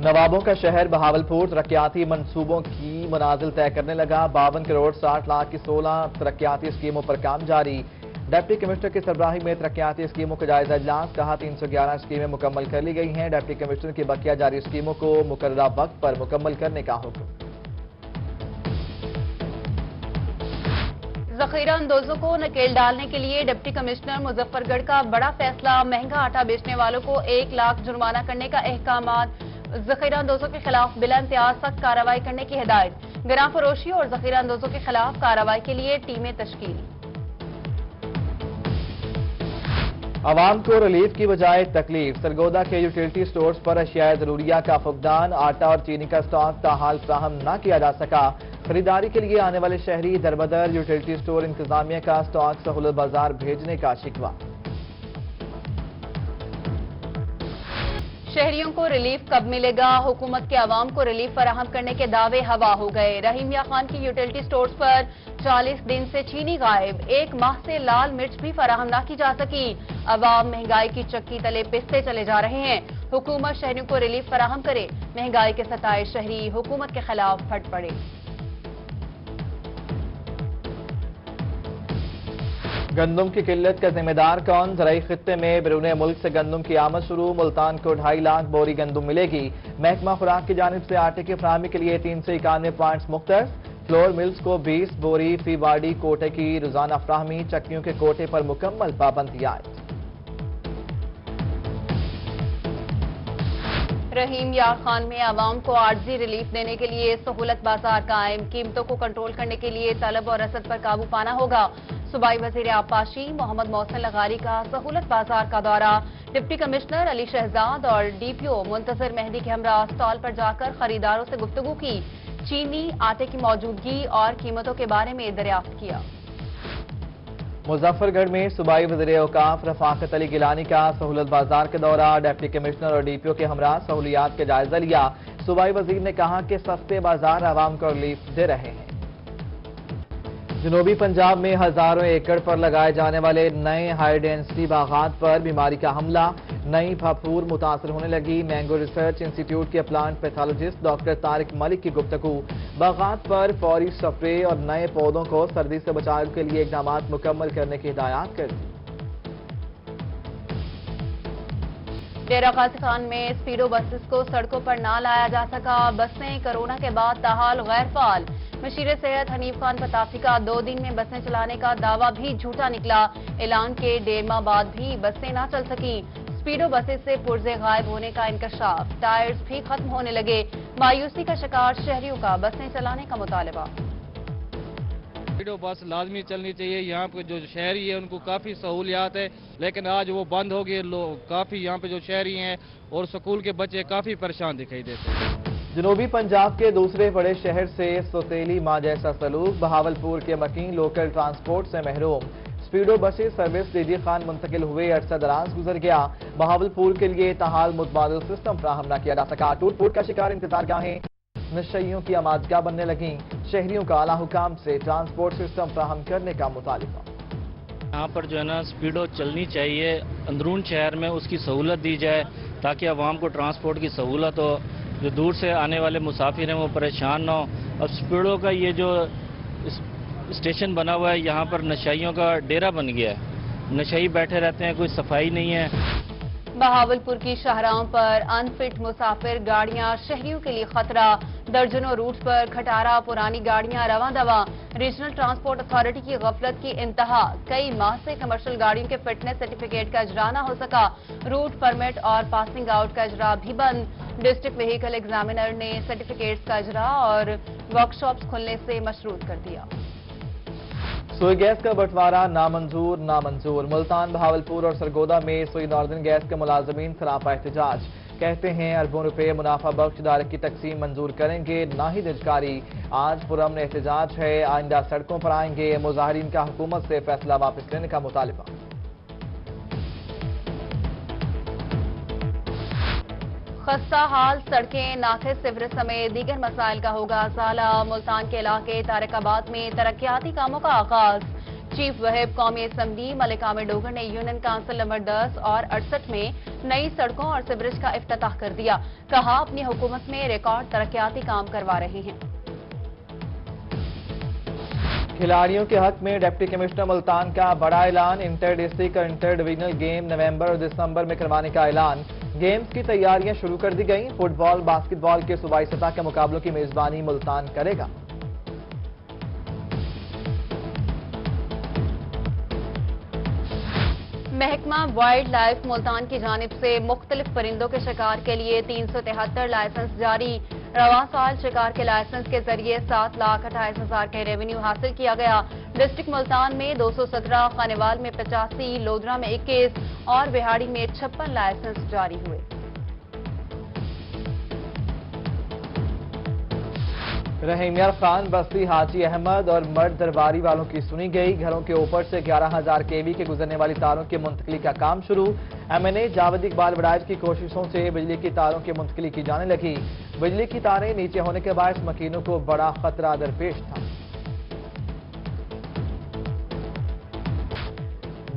نوابوں کا شہر بہاولپور ترقیاتی منصوبوں کی منازل طے کرنے لگا 52 کروڑ 60 لاکھ کی 16 ترقیاتی اسکیموں پر کام جاری ڈپٹی کمشنر کی سربراہی میں ترقیاتی اسکیموں کا جائزہ اجلاس کہا 311 اسکیمیں مکمل کر لی گئی ہیں ڈپٹی کمشنر کی بقیہ جاری اسکیموں کو مقررہ وقت پر مکمل کرنے کا حکم ذخیرہ اندوزوں کو نکیل ڈالنے کے لیے ڈپٹی کمشنر مظفر گڑھ کا بڑا فیصلہ مہنگا آٹا بیچنے والوں کو 1 لاکھ جرمانہ کرنے کا احکامات ذخیرہ اندوزوں کے خلاف بلا امتیاز سخت کارروائی کرنے کی ہدایت گراں فروشی اور ذخیرہ اندوزوں کے خلاف کارروائی کے لیے ٹیمیں تشکیل عوام کو ریلیف کی بجائے تکلیف سرگودا کے یوٹیلٹی سٹورز پر اشیاء ضروریہ کا فقدان آٹا اور چینی کا سٹاک تاحال فراہم نہ کیا جا سکا خریداری کے لیے آنے والے شہری دربدر یوٹیلٹی سٹور انتظامیہ کا سٹاک سہولت بازار بھیجنے کا شکوہ شہریوں کو ریلیف کب ملے گا حکومت کے عوام کو ریلیف فراہم کرنے کے دعوے ہوا ہو گئے رحیم یا خان کی یوٹیلٹی سٹورز پر 40 دن سے چینی غائب 1 ماہ سے لال مرچ بھی فراہم نہ کی جا سکی عوام مہنگائی کی چکی تلے پستے چلے جا رہے ہیں حکومت شہریوں کو ریلیف فراہم کرے مہنگائی کے ستائے شہری حکومت کے خلاف پھٹ پڑے گندم کی قلت کا ذمہ دار کون زرعی خطے میں بیرون ملک سے گندم کی آمد شروع ملتان کو 2.5 لاکھ بوری گندم ملے گی محکمہ خوراک کی جانب سے آٹے کی فراہمی کے لیے 391 پوائنٹس مختص فلور ملز کو 20 بوری فی واڑی کوٹے کی روزانہ فراہمی چکیوں کے کوٹے پر مکمل پابندی عائد رحیم یار خان میں عوام کو عارضی ریلیف دینے کے لیے سہولت بازار قائم قیمتوں کو کنٹرول کرنے کے لیے طلب اور رسد پر قابو پانا ہوگا صوبائی وزیر آبپاشی محمد محسن لغاری کا سہولت بازار کا دورہ ڈپٹی کمشنر علی شہزاد اور ڈی پی او منتظر مہدی کے ہمراہ سٹال پر جا کر خریداروں سے گفتگو کی چینی آٹے کی موجودگی اور قیمتوں کے بارے میں دریافت کیا مظفر گڑھ میں صوبائی وزیر اوقاف رفاقت علی گیلانی کا سہولت بازار کا دورہ ڈپٹی کمشنر اور ڈی پی او کے ہمراہ سہولیات کا جائزہ لیا صوبائی وزیر نے کہا کہ سستے بازار عوام کو ریلیف دے رہے ہیں جنوبی پنجاب میں ہزاروں ایکڑ پر لگائے جانے والے نئے ہائی ڈینسٹی باغات پر بیماری کا حملہ نئی پھپھور متاثر ہونے لگی مینگو ریسرچ انسٹی ٹیوٹ کے پلانٹ پیتھولوجسٹ ڈاکٹر طارق ملک کی گفتگو باغات پر فوری سپرے اور نئے پودوں کو سردی سے بچاؤ کے لیے اقدامات مکمل کرنے کی ہدایات کر دی ڈیرہ غازی خان میں اسپیڈو بسز کو سڑکوں پر نہ لایا جا سکا بسیں کرونا کے بعد تاحال غیر فعال مشیر صحت حنیف خان پتافی کا 2 دن میں بسیں چلانے کا دعویٰ بھی جھوٹا نکلا اعلان کے 1.5 ماہ بعد بھی بسیں نہ چل سکیں اسپیڈو بسز سے پرزے غائب ہونے کا انکشاف ٹائرز بھی ختم ہونے لگے مایوسی کا شکار شہریوں کا بسیں چلانے کا مطالبہ اسپیڈو بس لازمی چلنی چاہیے یہاں پہ جو شہری ہے ان کو کافی سہولیات ہے لیکن آج وہ بند ہو گئے کافی یہاں پہ جو شہری ہیں اور سکول کے بچے کافی پریشان دکھائی دیتے ہیں جنوبی پنجاب کے دوسرے بڑے شہر سے سوتیلی ماں جیسا سلوک بہاولپور کے مکین لوکل ٹرانسپورٹ سے محروم اسپیڈو بسیں سروس ڈی جی خان منتقل ہوئے عرصہ دراز گزر گیا بہاولپور کے لیے تاحال متبادل سسٹم فراہم نہ کیا جا سکا ٹوٹ پھوٹ کا شکار انتظار گاہیں نشیوں کی آمادگاہ بننے لگیں شہریوں کا اعلیٰ حکام سے ٹرانسپورٹ سسٹم فراہم کرنے کا مطالبہ یہاں پر جو ہے نا اسپیڈو چلنی چاہیے اندرون شہر میں اس کی سہولت دی جائے تاکہ عوام کو ٹرانسپورٹ کی سہولت ہو جو دور سے آنے والے مسافر ہیں وہ پریشان نہ ہو اور اسپیڈو کا یہ جو اسٹیشن بنا ہوا ہے یہاں پر نشائیوں کا ڈیرا بن گیا ہے نشائی بیٹھے رہتے ہیں کوئی صفائی نہیں ہے بہاولپور کی شاہراہوں پر انفٹ مسافر گاڑیاں شہریوں کے لیے خطرہ درجنوں روٹ پر کھٹارا پرانی گاڑیاں رواں دواں ریجنل ٹرانسپورٹ اتھارٹی کی غفلت کی انتہا کئی ماہ سے کمرشل گاڑیوں کے فٹنس سرٹیفکیٹ کا اجرا نہ ہو سکا روٹ پرمٹ اور پاسنگ آؤٹ کا اجرا بھی بند ڈسٹرکٹ وہیکل ایگزامینر نے سرٹیفکیٹس کا اجرا اور ورک شاپس کھلنے سے مشروط کر دیا سوئی گیس کا بٹوارہ نامنظور ملتان بہاولپور اور سرگودا میں سوئی ناردرن گیس کے ملازمین سراپا احتجاج کہتے ہیں اربوں روپے منافع بخش ادارے کی تقسیم منظور کریں گے نہ ہی دجکاری آج پرامن احتجاج ہے آئندہ سڑکوں پر آئیں گے مظاہرین کا حکومت سے فیصلہ واپس لینے کا مطالبہ خستہ حال سڑکیں ناقص سیوریج سمیت دیگر مسائل کا ہوگا ازالہ ملتان کے علاقے طارق آباد میں ترقیاتی کاموں کا آغاز چیف وہب قومی اسمبلی ملک عامر ڈوگر نے یونین کونسل نمبر 10 اور 68 میں نئی سڑکوں اور سیوریج کا افتتاح کر دیا. کہا اپنی حکومت میں ریکارڈ ترقیاتی کام کروا رہے ہیں. کھلاڑیوں کے حق میں ڈپٹی کمشنر ملتان کا بڑا اعلان. انٹر ڈسٹرکٹ اور انٹر ڈویژنل گیم نومبر اور دسمبر میں کروانے کا اعلان. گیمز کی تیاریاں شروع کر دی گئیں. فٹ بال باسکٹ بال کے صوبائی سطح کے مقابلوں کی میزبانی ملتان کرے گا. محکمہ وائلڈ لائف ملتان کی جانب سے مختلف پرندوں کے شکار کے لیے 373 لائسنس جاری. رواں سال شکار کے لائسنس کے ذریعے 7,28,000 کے ریونیو حاصل کیا گیا. ڈسٹرکٹ ملتان میں 217، خانیوال میں 85، لودھرا میں 21 اور بہاڑی میں 56 لائسنس جاری ہوئے. رحیم یار خان، بستی حاجی احمد اور مرد درباری والوں کی سنی گئی. گھروں کے اوپر سے 11,000 kV کے گزرنے والی تاروں کی منتقلی کا کام شروع. MNA جاوید اقبال وڑائچ کی کوششوں سے بجلی کی تاروں کی منتقلی کی جانے لگی. بجلی کی تاریں نیچے ہونے کے باعث مکینوں کو بڑا خطرہ درپیش تھا.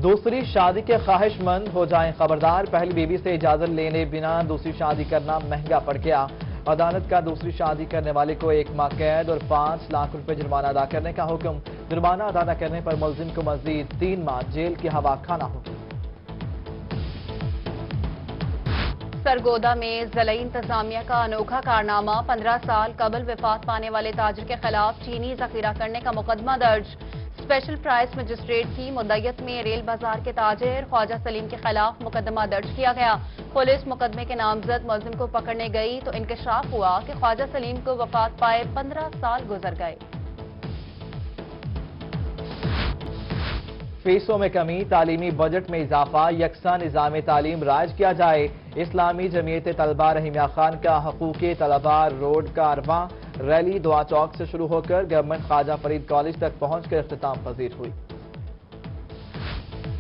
دوسری شادی کے خواہش مند ہو جائیں خبردار. پہلی بیوی سے اجازت لینے بنا دوسری شادی کرنا مہنگا پڑ گیا. عدالت کا دوسری شادی کرنے والے کو 1 ماہ قید اور 5 لاکھ روپے جرمانہ ادا کرنے کا حکم. جرمانہ ادا نہ کرنے پر ملزم کو مزید 3 ماہ جیل کی ہوا کھانا ہوگی. سرگودا میں ضلعی انتظامیہ کا انوکھا کارنامہ. 15 سال قبل وفات پانے والے تاجر کے خلاف چینی ذخیرہ کرنے کا مقدمہ درج. اسپیشل پرائس مجسٹریٹ کی مدعیت میں ریل بازار کے تاجر خواجہ سلیم کے خلاف مقدمہ درج کیا گیا. پولیس مقدمے کے نامزد ملزم کو پکڑنے گئی تو انکشاف ہوا کہ خواجہ سلیم کو وفات پائے 15 سال گزر گئے. فیسوں میں کمی، تعلیمی بجٹ میں اضافہ، یکساں نظام تعلیم رائج کیا جائے. اسلامی جمعیت طلبہ رحیم یار خان کا حقوق طلبہ روڈ کارواں ریلی دعا چوک سے شروع ہو کر گورنمنٹ خواجہ فرید کالج تک پہنچ کر اختتام پذیر ہوئی.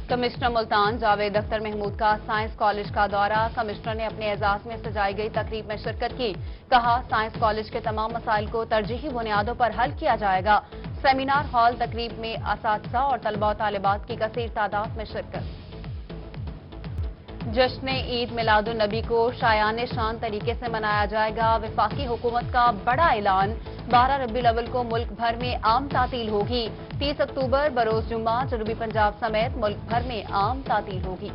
کمشنر ملتان جاوید اختر محمود کا سائنس کالج کا دورہ. کمشنر نے اپنے اعزاز میں سجائی گئی تقریب میں شرکت کی. کہا سائنس کالج کے تمام مسائل کو ترجیحی بنیادوں پر حل کیا جائے گا. سیمینار ہال تقریب میں اساتذہ اور طلبہ و طالبات کی کثیر تعداد میں شرکت. جشن عید میلاد النبی کو شایان شان طریقے سے منایا جائے گا. وفاقی حکومت کا بڑا اعلان. 12 ربیع الاول کو ملک بھر میں عام تعطیل ہوگی. 30 اکتوبر بروز جمعہ جنوبی پنجاب سمیت ملک بھر میں عام تعطیل ہوگی.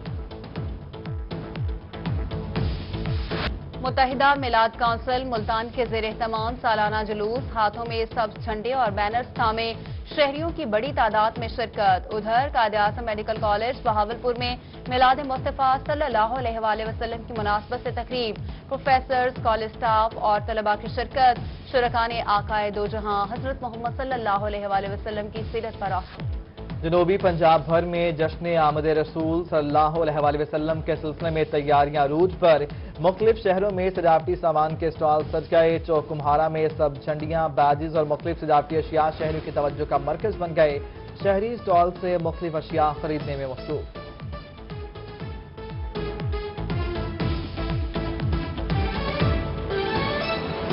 متحدہ میلاد کونسل ملتان کے زیر اہتمام سالانہ جلوس. ہاتھوں میں سبز جھنڈے اور بینرز تھامے شہریوں کی بڑی تعداد میں شرکت. ادھر قائد اعظم میڈیکل کالج بہاولپور میں میلاد مصطفیٰ صلی اللہ علیہ وآلہ وسلم کی مناسبت سے تقریب. پروفیسرز، کالج سٹاف اور طلباء کی شرکت. شرکاء نے آقائے دو جہاں حضرت محمد صلی اللہ علیہ وآلہ وسلم کی سیرت پر آخر. جنوبی پنجاب بھر میں جشن آمد رسول صلی اللہ علیہ وآلہ وسلم کے سلسلے میں تیاریاں عروج پر. مختلف شہروں میں سجاوٹی سامان کے اسٹال سج گئے. چوک کمہارا میں سب جھنڈیاں، بیجز اور مختلف سجاوٹی اشیاء شہریوں کی توجہ کا مرکز بن گئے. شہری اسٹال سے مختلف اشیاء خریدنے میں مصروف.